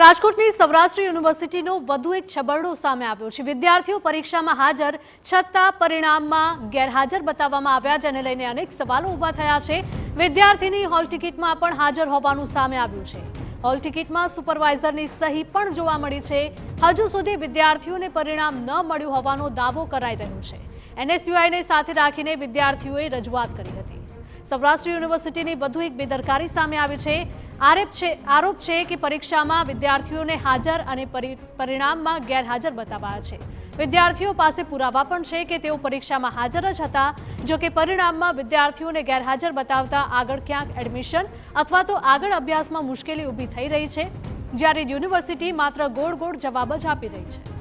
રાજકોટની સૌરાષ્ટ્ર યુનિવર્સિટીનો વધુ એક છબરડો સામે આવ્યો છે। વિદ્યાર્થીઓ પરીક્ષામાં હાજર છતાં પરિણામમાં ગેરહાજર બતાવવામાં આવ્યા, જેને લઈને અનેક સવાલો ઊભા થયા છે। વિદ્યાર્થીની હોલ ટિકિટમાં પણ હાજર હોવાનું સામે આવ્યું છે। હોલ ટિકિટમાં સુપરવાઇઝરની સહી પણ જોવા મળી છે। હજુ સુધી વિદ્યાર્થીઓને પરિણામ ન મળ્યું હોવાનો દાવો કરાઈ રહ્યો છે। એનએસયુઆઈને સાથે રાખીને વિદ્યાર્થીઓએ રજૂઆત કરી હતી। સૌરાષ્ટ્ર યુનિવર્સિટીની વધુ એક બેદરકારી સામે આવી છે। આરોપ છે કે પરીક્ષામાં વિદ્યાર્થીઓને હાજર અને પરિણામમાં ગેરહાજર બતાવાયા છે। વિદ્યાર્થીઓ પાસે પુરાવા પણ છે કે તેઓ પરીક્ષામાં હાજર જ હતા, જો કે પરિણામમાં વિદ્યાર્થીઓને ગેરહાજર બતાવતા આગળ ક્યાંક એડમિશન અથવા તો આગળ અભ્યાસમાં મુશ્કેલી ઊભી થઈ રહી છે, જ્યારે યુનિવર્સિટી માત્ર ગોળ ગોળ જવાબ જ આપી રહી છે।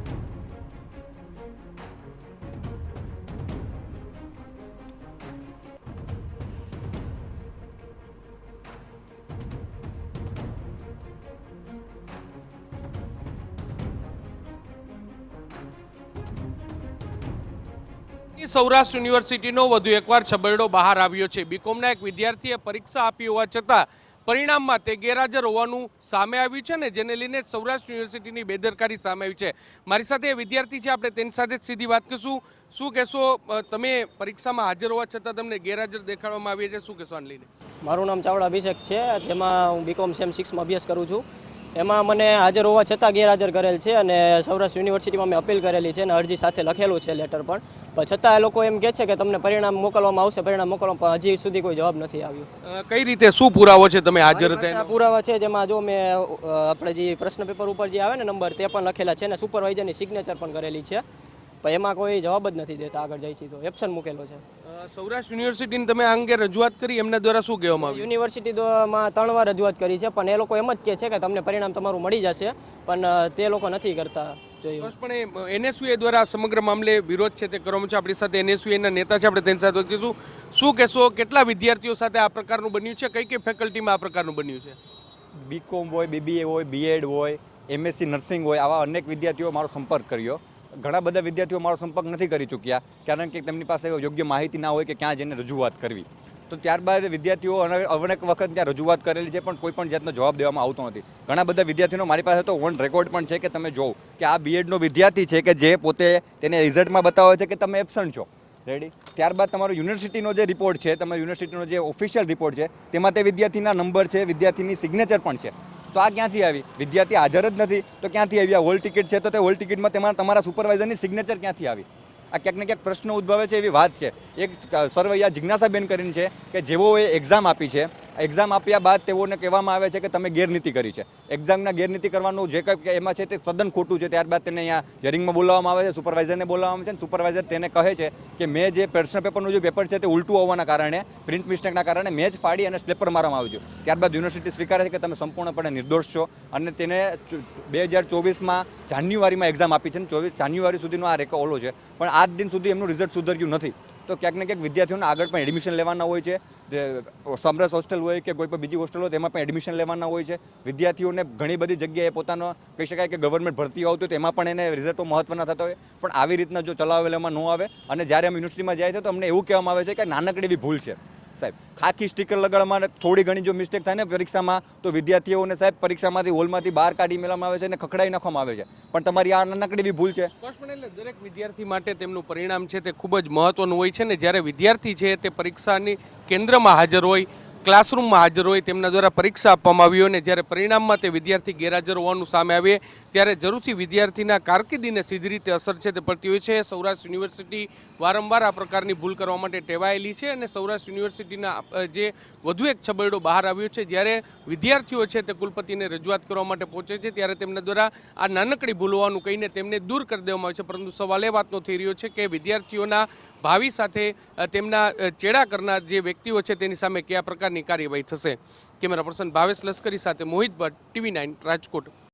સૌરાષ્ટ્ર યુનિવર્સિટીનો વધુ એકવાર છબરડો બહાર આવ્યો છે। બીકોમના એક વિદ્યાર્થીએ પરીક્ષા આપી હોવા છતાં પરિણામમાં તે ગેરહાજર હોવાનું સામે આવ્યું છે ને જેને લઈને સૌરાષ્ટ્ર યુનિવર્સિટીની બેદરકારી સામે આવી છે। મારી સાથે વિદ્યાર્થી છે, આપણે તેની સાથે સીધી વાત કરીશું। શું કહેશો, તમે પરીક્ષામાં હાજર હોવા છતાં તમને ગેરહાજર દેખાડવામાં આવી છે, શું કહેશો આને લઈને? મારું નામ ચાવડા અભિષેક છે, જેમાં હું બીકોમ સેમ 6માં અભ્યાસ કરું છું। એમાં મને હાજર હોવા છતાં ગેરહાજર કરેલ છે અને સૌરાષ્ટ્ર યુનિવર્સિટીમાં મેં અપીલ કરેલી છે અને અરજી સાથે લખેલું છે લેટર પણ છતાં એ લોકો એમ કહે છે કે તમને પરિણામ મોકલવામાં આવશે, પરિણામ મોકલવામાં, પણ હજી સુધી કોઈ જવાબ નથી આવ્યો। કઈ રીતે, શું પુરાવો છે તમે હાજર હતા? પુરાવા છે જેમાં જો મેં આપણે જે પ્રશ્ન પેપર ઉપર જે આવે ને નંબર તે પણ લખેલા છે અને સુપરવાઇઝરની સિગ્નેચર પણ કરેલી છે, પણ એમાં કોઈ જવાબ જ નથી દેતા। આગળ જાય છે તો એપ્શન મૂકેલો છે। સૌરાષ્ટ્ર યુનિવર્સિટીને તમે આ અંગે રજૂઆત કરી, એમના દ્વારા શું કહેવામાં આવ્યું? યુનિવર્સિટીમાં 3 વાર રજૂઆત કરી છે, પણ એ લોકો એમ જ કહે છે કે તમને પરિણામ તમારું મળી જશે, પણ તે લોકો નથી કરતા। પણ એનએસયુએ દ્વારા સમગ્ર મામલે વિરોધ છે તે કરવામાં છે। આપણી સાથે એનએસયુના નેતા છે, આપણે તેની સાથે કહીશું। શું કહેશો, કેટલા વિદ્યાર્થીઓ સાથે આ પ્રકારનું બન્યું છે? કઈ કઈ ફેકલ્ટીમાં આ પ્રકારનું બન્યું છે? બીકોમ હોય, બીબીએ હોય, બીએડ હોય, એમએસસી નર્સિંગ હોય, આવા અનેક વિદ્યાર્થીઓ મારો સંપર્ક કર્યો। ઘણા બધા વિદ્યાર્થીઓ મારો સંપર્ક નથી કરી ચૂક્યા, કારણ કે તેમની પાસે યોગ્ય માહિતી ના હોય કે ક્યાં જઈને રજૂઆત કરવી। તો ત્યારબાદ વિદ્યાર્થીઓ અનેક વખત ત્યાં રજૂઆત કરેલી છે, પણ કોઈ પણ જાતનો જવાબ દેવામાં આવતો નથી। ઘણા બધા વિદ્યાર્થીઓનો મારી પાસે તો ઓન રેકોર્ડ પણ છે કે તમે જોવો કે આ બીએડનો વિદ્યાર્થી છે કે જે પોતે તેને રિઝલ્ટમાં બતાવે છે કે તમે એબસન્ટ છો, રેડી। ત્યારબાદ તમારો યુનિવર્સિટીનો જે રિપોર્ટ છે, તમારા યુનિવર્સિટીનો જે ઓફિશિયલ રિપોર્ટ છે, તેમાં તે વિદ્યાર્થીના નંબર છે, વિદ્યાર્થીની સિગ્નેચર પણ છે। તો આ ક્યાંથી આવી? વિદ્યાર્થી હાજર જ નથી તો ક્યાંથી આવી? આ હોલ ટિકિટ છે તો તે હોલ ટિકિટમાં તમારા સુપરવાઇઝરની સિગ્નેચર ક્યાંથી આવી? આ ક્યાંક ને ક્યાંક પ્રશ્ન ઉદ્ભવે છે એવી વાત છે। એક સરવૈયા જિજ્ઞાસાબેન કરીને છે કે જેઓએ એક્ઝામ આપી છે, એક્ઝામ આપ્યા બાદ તેઓને કહેવામાં આવે છે કે તમે ગેરનીતિ કરી છે। એક્ઝામના ગેરનીતિ કરવાનું જે કંઈ એમાં છે તે તદ્દન ખોટું છે। ત્યારબાદ તેને અહીંયા હિયરિંગમાં બોલાવવામાં આવે છે, સુપરવાઇઝરને બોલાવવામાં આવે છે, સુપરવાઇઝર તેને કહે છે કે મેં જે પ્રશ્ન પેપરનું જે પેપર છે તે ઉલટું હોવાના કારણે, પ્રિન્ટ મિસ્ટેકના કારણે મેં જ ફાડી અને સ્લેપર મારવામાં આવ્યું છે। ત્યારબાદ યુનિવર્સિટી સ્વીકારે છે કે તમે સંપૂર્ણપણે નિર્દોષ છો અને તેને 2024માં જાન્યુઆરીમાં એક્ઝામ આપી છે અને 24 જાન્યુઆરી સુધીનો આ ઓલો છે, પણ આજ દિન સુધી એમનું રિઝલ્ટ સુધર્યું નથી। તો ક્યાંક ને ક્યાંક વિદ્યાર્થીઓને આગળ પણ એડમિશન લેવાના હોય છે, જે સમરસ હોસ્ટેલ હોય કે કોઈ પણ બીજી હોસ્ટેલ હોય તેમાં પણ એડમિશન લેવાના હોય છે। વિદ્યાર્થીઓને ઘણી બધી જગ્યાએ પોતાનો કહી શકાય કે ગવર્મેન્ટ ભરતી આવતી હોય તો એમાં પણ એને રિઝલ્ટો મહત્વના થતા હોય, પણ આવી રીતના જો ચલાવેલામાં ન આવે અને જ્યારે અમે યુનિવર્સિટીમાં જાય છે તો અમને એવું કહેવામાં આવે છે કે નાનકડી એવી ભૂલ છે સાહેબ, ખાખી સ્ટીકર લગાડવામાં થોડી ઘણી જો મિસ્ટેક થાય ને પરીક્ષામાં તો વિદ્યાર્થીઓને સાહેબ પરીક્ષામાંથી હોલમાંથી બહાર કાઢી મેળવવામાં આવે છે અને ખખડાઈ નાખવામાં આવે છે, પણ તમારી આ નાનકડી એવી ભૂલ છે। એટલે દરેક વિદ્યાર્થી માટે તેમનું પરિણામ છે તે ખૂબ જ મહત્વનું હોય છે ને જ્યારે વિદ્યાર્થી છે તે પરીક્ષાની કેન્દ્રમાં હાજર હોય, ક્લાસરૂમમાં હાજર હોય, તેમના દ્વારા પરીક્ષા આપવામાં આવી હોય ને જ્યારે પરિણામમાં તે વિદ્યાર્થી ગેરહાજર હોવાનું સામે આવે ત્યારે જરૂરથી વિદ્યાર્થીના કારકિર્દીને સીધી રીતે અસર છે તે પડતી હોય છે। સૌરાષ્ટ્ર યુનિવર્સિટી વારંવાર આ પ્રકારની ભૂલ કરવા માટે ટેવાયેલી છે અને સૌરાષ્ટ્ર યુનિવર્સિટીના જે વધુ એક છબરડો બહાર આવ્યો છે, જ્યારે વિદ્યાર્થીઓ છે તે કુલપતિને રજૂઆત કરવા માટે પહોંચે છે ત્યારે તેમના દ્વારા આ નાનકડી ભૂલ હોવાનું કહીને તેમને દૂર કરી દેવામાં આવે છે, પરંતુ સવાલ એ વાતનો થઈ રહ્યો છે કે વિદ્યાર્થીઓના ભાવિ સાથે તેમના ચેડા કરનાર જે વ્યક્તિઓ છે તેની સામે કયા પ્રકારની કાર્યવાહી થશે? કેમેરા પર્સન ભાવેશ લશ્કરી સાથે મોહિત ભટ્ટ, TV9 રાજકોટ।